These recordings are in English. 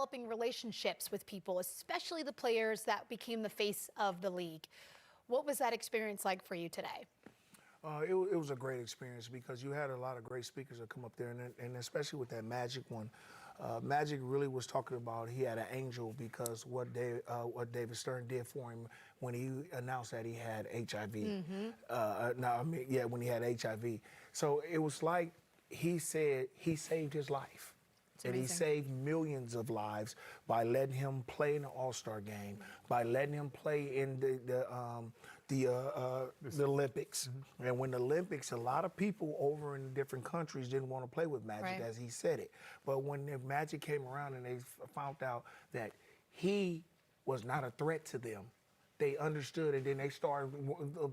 developing relationships with people, especially the players that became the face of the league. What was that experience like for you today? It was a great experience because you had a lot of great speakers that come up there, and especially with that Magic one. Magic really was talking about he had an angel because what David Stern did for him when he announced that he had HIV. When he had HIV. So it was like he said he saved his life. And he saved millions of lives by letting him play in the All-Star game, by letting him play in the Olympics. And when the Olympics, a lot of people over in different countries didn't want to play with Magic, as he said it. But when the Magic came around and they found out that he was not a threat to them, they understood, and then they started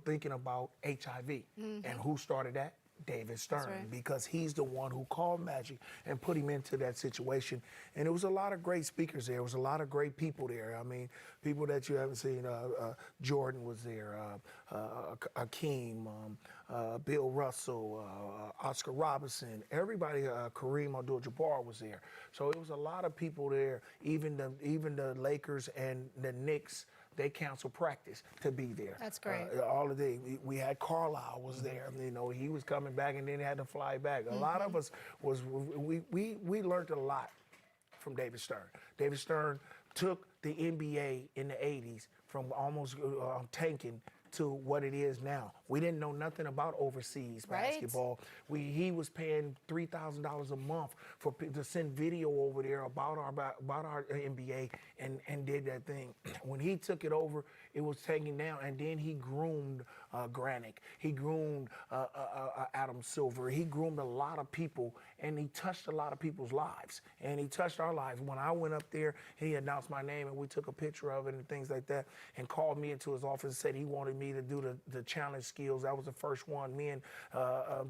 thinking about HIV. And who started that? David Stern, because he's the one who called Magic and put him into that situation. And there was a lot of great speakers there. There was a lot of great people there. I mean, people that you haven't seen. Jordan was there, Akeem, Bill Russell, Oscar Robertson, everybody, Kareem Abdul-Jabbar was there. So it was a lot of people there. Even the Lakers and the Knicks, they canceled practice to be there. That's great. All of we had Carlisle was there. You know, he was coming back and then he had to fly back. A lot of us we learned a lot from David Stern. David Stern took the NBA in the 80s from almost tanking to what it is now. We didn't know nothing about overseas basketball. He was paying $3,000 a month to send video over there about our NBA and did that thing. When he took it over, it was taken down, and then he groomed Granick. He groomed Adam Silver. He groomed a lot of people, and he touched a lot of people's lives, and he touched our lives. When I went up there, he announced my name, and we took a picture of it and things like that, and called me into his office and said he wanted me to do the challenge skills. That was the first one, me and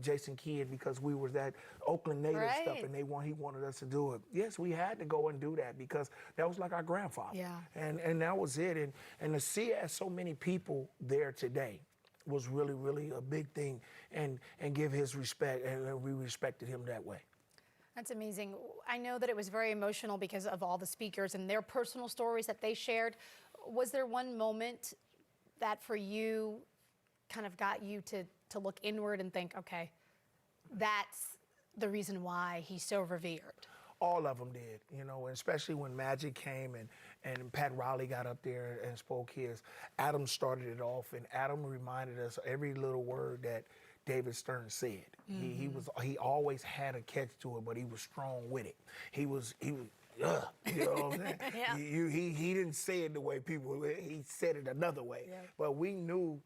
Jason Kidd, because we were that Oakland native stuff, and he wanted us to do it. Yes, we had to go and do that because that was like our grandfather. Yeah. And that was it. And to see so many people there today was really, really a big thing, and give his respect, and we respected him that way. That's amazing. I know that it was very emotional because of all the speakers and their personal stories that they shared. Was there one moment that for you kind of got you to look inward and think, okay, that's the reason why he's so revered? All of them did, you know, and especially when Magic came and Pat Riley got up there and spoke his. Adam started it off, and Adam reminded us every little word that David Stern said. He always had a catch to it, but he was strong with it. He was you know what I'm saying? He didn't say it the way he said it another way. Yeah. But we knew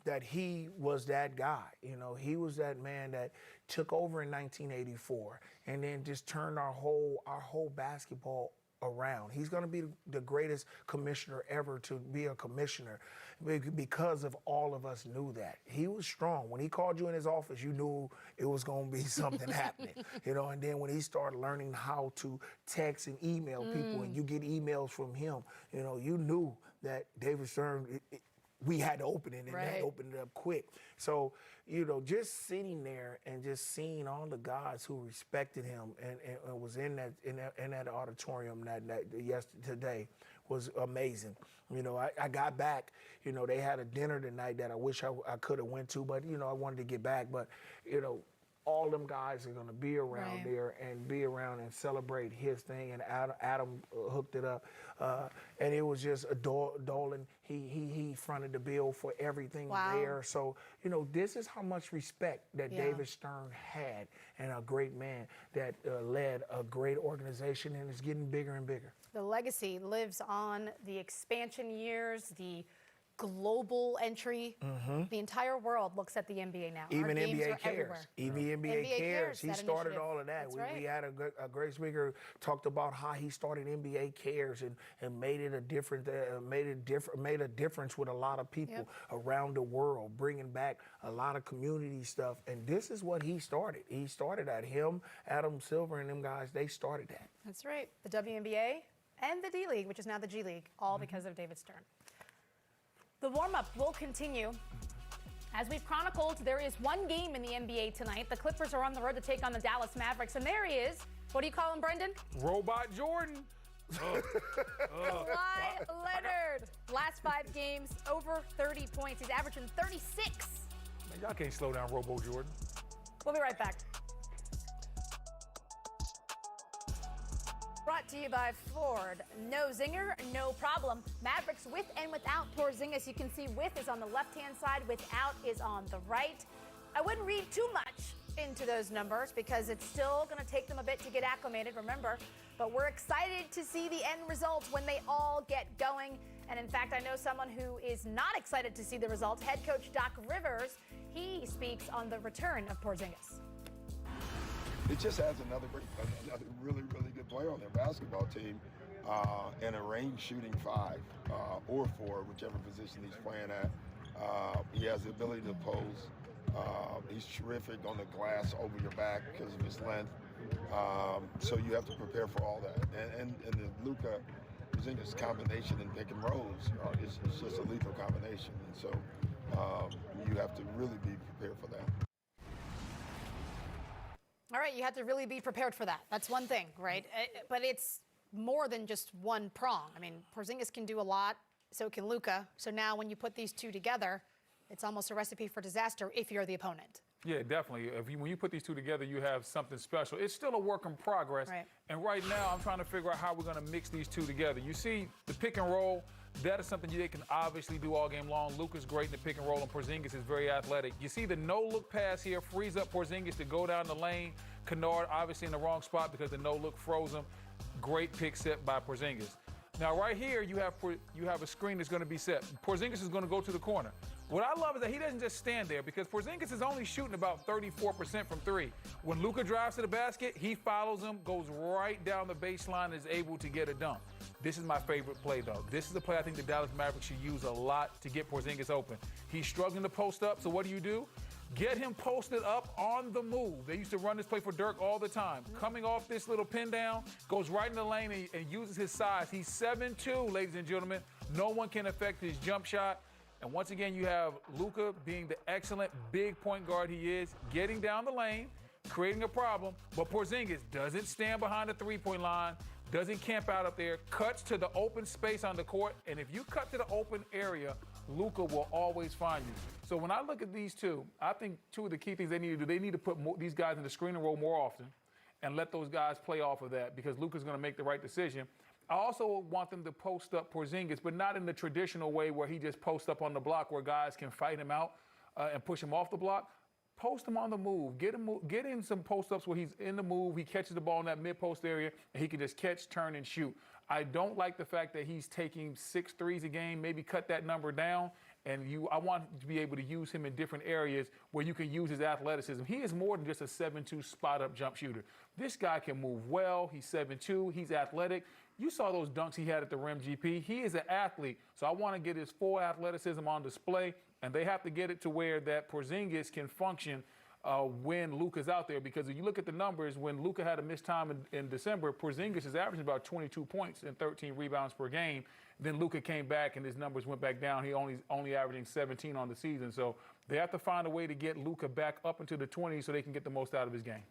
that he was that guy. You know, he was that man that took over in 1984 and then just turned our whole basketball around. He's going to be the greatest commissioner ever to be a commissioner because of all of us knew that. He was strong. When he called you in his office, you knew it was going to be something happening. You know, and then when he started learning how to text and email people, and you get emails from him, you know, you knew that David Stern, we had to open it, and they opened it up quick. So, you know, just sitting there and just seeing all the guys who respected him and was in that auditorium today was amazing. You know, I got back. You know, they had a dinner tonight that I wish I could have went to, but you know, I wanted to get back. But you know, all them guys are going to be around there and be around and celebrate his thing. And Adam hooked it up. And it was just Dolan. He fronted the bill for everything there. So, you know, this is how much respect that David Stern had, and a great man that led a great organization, and it's getting bigger and bigger. The legacy lives on. The expansion years, the global entry. The entire world looks at the NBA now. Even NBA cares. Even NBA cares. He started all of that. We had a great speaker talked about how he started NBA cares and made it a different made a difference with a lot of people around the world, bringing back a lot of community stuff. And this is what he started. He started that. Him, Adam Silver, and them guys. They started that. That's right. The WNBA and the D League, which is now the G League, all because of David Stern. The warm-up will continue. As we've chronicled, there is one game in the NBA tonight. The Clippers are on the road to take on the Dallas Mavericks, and there he is. What do you call him, Brendan? Robot Jordan. Kawhi Leonard, last 5 games, over 30 points. He's averaging 36. Man, y'all can't slow down Robo Jordan. We'll be right back. Brought to you by Ford. No zinger, no problem. Mavericks with and without Porzingis. You can see with is on the left-hand side, without is on the right. I wouldn't read too much into those numbers because it's still going to take them a bit to get acclimated, remember. But we're excited to see the end result when they all get going. And in fact, I know someone who is not excited to see the results. Head coach Doc Rivers, he speaks on the return of Porzingis. It just has another really, really good player on their basketball team, and a range shooting 5 or 4, whichever position he's playing at. He has the ability to pose. He's terrific on the glass over your back because of his length. So you have to prepare for all that. And the Luka Porzingis combination in pick and rolls, it's just a lethal combination. And so you have to really be prepared for that. All right, you have to really be prepared for that. That's one thing, right? But it's more than just one prong. I mean, Porzingis can do a lot, so can Luka. So now when you put these two together, it's almost a recipe for disaster if you're the opponent. Yeah, definitely. When you put these two together, you have something special. It's still a work in progress. Right. And right now, I'm trying to figure out how we're going to mix these two together. You see the pick and roll. That is something they can obviously do all game long. Luka's great in the pick and roll, and Porzingis is very athletic. You see the no-look pass here frees up Porzingis to go down the lane. Kennard obviously in the wrong spot because the no-look froze him. Great pick set by Porzingis. Now right here, you have a screen that's going to be set. Porzingis is going to go to the corner. What I love is that he doesn't just stand there because Porzingis is only shooting about 34% from 3. When Luka drives to the basket, he follows him, goes right down the baseline, and is able to get a dunk. This is my favorite play, though. This is a play I think the Dallas Mavericks should use a lot to get Porzingis open. He's struggling to post up, so what do? Get him posted up on the move. They used to run this play for Dirk all the time. Coming off this little pin down, goes right in the lane and uses his size. He's 7'2", ladies and gentlemen. No one can affect his jump shot. And once again, you have Luka being the excellent big point guard he is, getting down the lane, creating a problem. But Porzingis doesn't stand behind the three-point line, doesn't camp out up there, cuts to the open space on the court. And if you cut to the open area, Luka will always find you. So when I look at these two, I think two of the key things they need to do, they need to put these guys in the screen and roll more often and let those guys play off of that because Luka's going to make the right decision. I also want them to post up Porzingis, but not in the traditional way where he just posts up on the block where guys can fight him out and push him off the block. Post him on the move. Get in some post-ups where he's in the move, he catches the ball in that mid-post area, and he can just catch, turn, and shoot. I don't like the fact that he's taking 6 threes a game. Maybe cut that number down. And I want to be able to use him in different areas where you can use his athleticism. He is more than just a 7'2" spot-up jump shooter. This guy can move well. He's 7'2". He's athletic. You saw those dunks he had at the rim, GP. He is an athlete. So I want to get his full athleticism on display. And they have to get it to where that Porzingis can function when Luka's out there. Because if you look at the numbers, when Luka had a missed time in December, Porzingis is averaging about 22 points and 13 rebounds per game. Then Luka came back and his numbers went back down. He only averaging 17 on the season. So they have to find a way to get Luka back up into the 20s so they can get the most out of his game.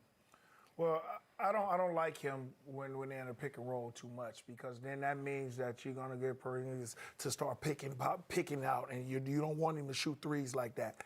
Well, I don't like him when they're in a pick and roll too much because then that means that you're gonna get Porzingis to start picking out, and you don't want him to shoot threes like that.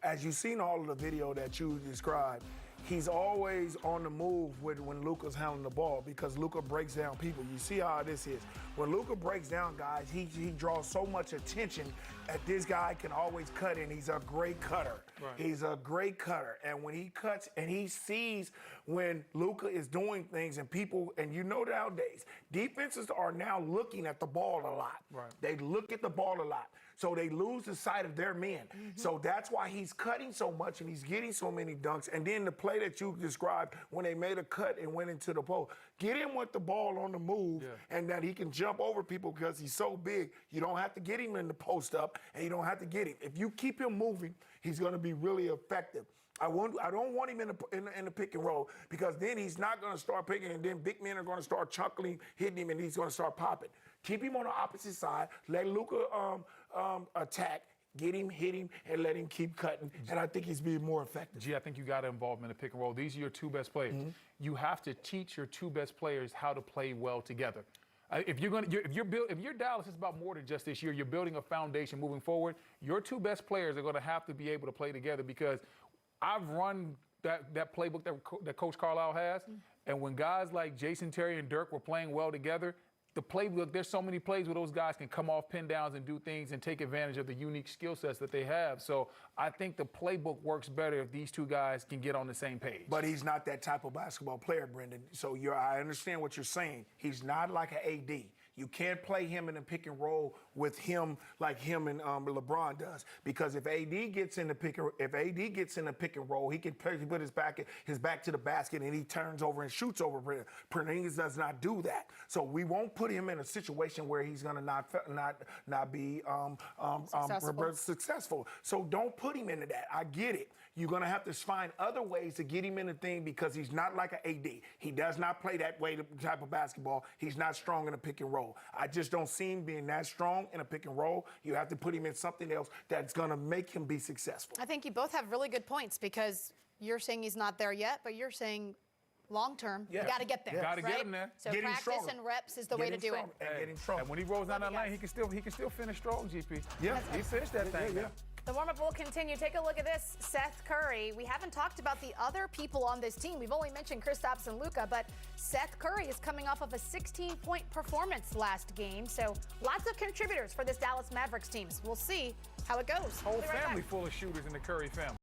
As you've seen all of the video that you described, he's always on the move when Luka's handling the ball because Luka breaks down people. You see how this is. When Luka breaks down guys, he draws so much attention that this guy can always cut in. He's a great cutter. Right. He's a great cutter. And when he cuts and he sees when Luka is doing things and people, and you know nowadays, defenses are now looking at the ball a lot. Right. They look at the ball a lot. So they lose the sight of their men. Mm-hmm. So that's why he's cutting so much and he's getting so many dunks. And then the play that you described when they made a cut and went into the post, get him with the ball on the move and that he can jump over people because he's so big. You don't have to get him in the post up and you don't have to get him. If you keep him moving, he's going to be really effective. I don't want him in the pick and roll because then he's not going to start picking and then big men are going to start chuckling, hitting him, and he's going to start popping. Keep him on the opposite side. Let Luka attack, get him, hit him, and let him keep cutting. And I think he's being more effective. Gee, I think you got to involve him in the pick and roll. These are your two best players. Mm-hmm. You have to teach your two best players how to play well together. If you're Dallas, it's about more than just this year. You're building a foundation moving forward. Your two best players are going to have to be able to play together because I've run that playbook that Coach Carlisle has, and when guys like Jason Terry and Dirk were playing well together, the playbook, there's so many plays where those guys can come off pin downs and do things and take advantage of the unique skill sets that they have. So I think the playbook works better if these two guys can get on the same page. But he's not that type of basketball player, Brendan. So I understand what you're saying. He's not like an AD. You can't play him in a pick and roll with him like him and LeBron does. Because if AD gets in the pick and roll, he can put his back to the basket and he turns over and shoots over. Porzingis does not do that. So we won't put him in a situation where he's going to not be successful. So don't put him into that. I get it. You're going to have to find other ways to get him in the thing because he's not like an AD. He does not play that way, the type of basketball. He's not strong in a pick and roll. I just don't see him being that strong in a pick and roll. You have to put him in something else that's going to make him be successful. I think you both have really good points because you're saying he's not there yet, but you're saying long term, you got to get there. Got to right? get him there. So Get him practice stronger. and reps is the way to do it. And get him strong. And when he rolls down that lane, he can still finish strong, GP. Yeah. He finished that thing. Yeah. The warm-up will continue. Take a look at this. Seth Curry. We haven't talked about the other people on this team. We've only mentioned Kristaps and Luka, but Seth Curry is coming off of a 16-point performance last game. So lots of contributors for this Dallas Mavericks team. We'll see how it goes. Whole We'll be right family back. full of shooters in the Curry family.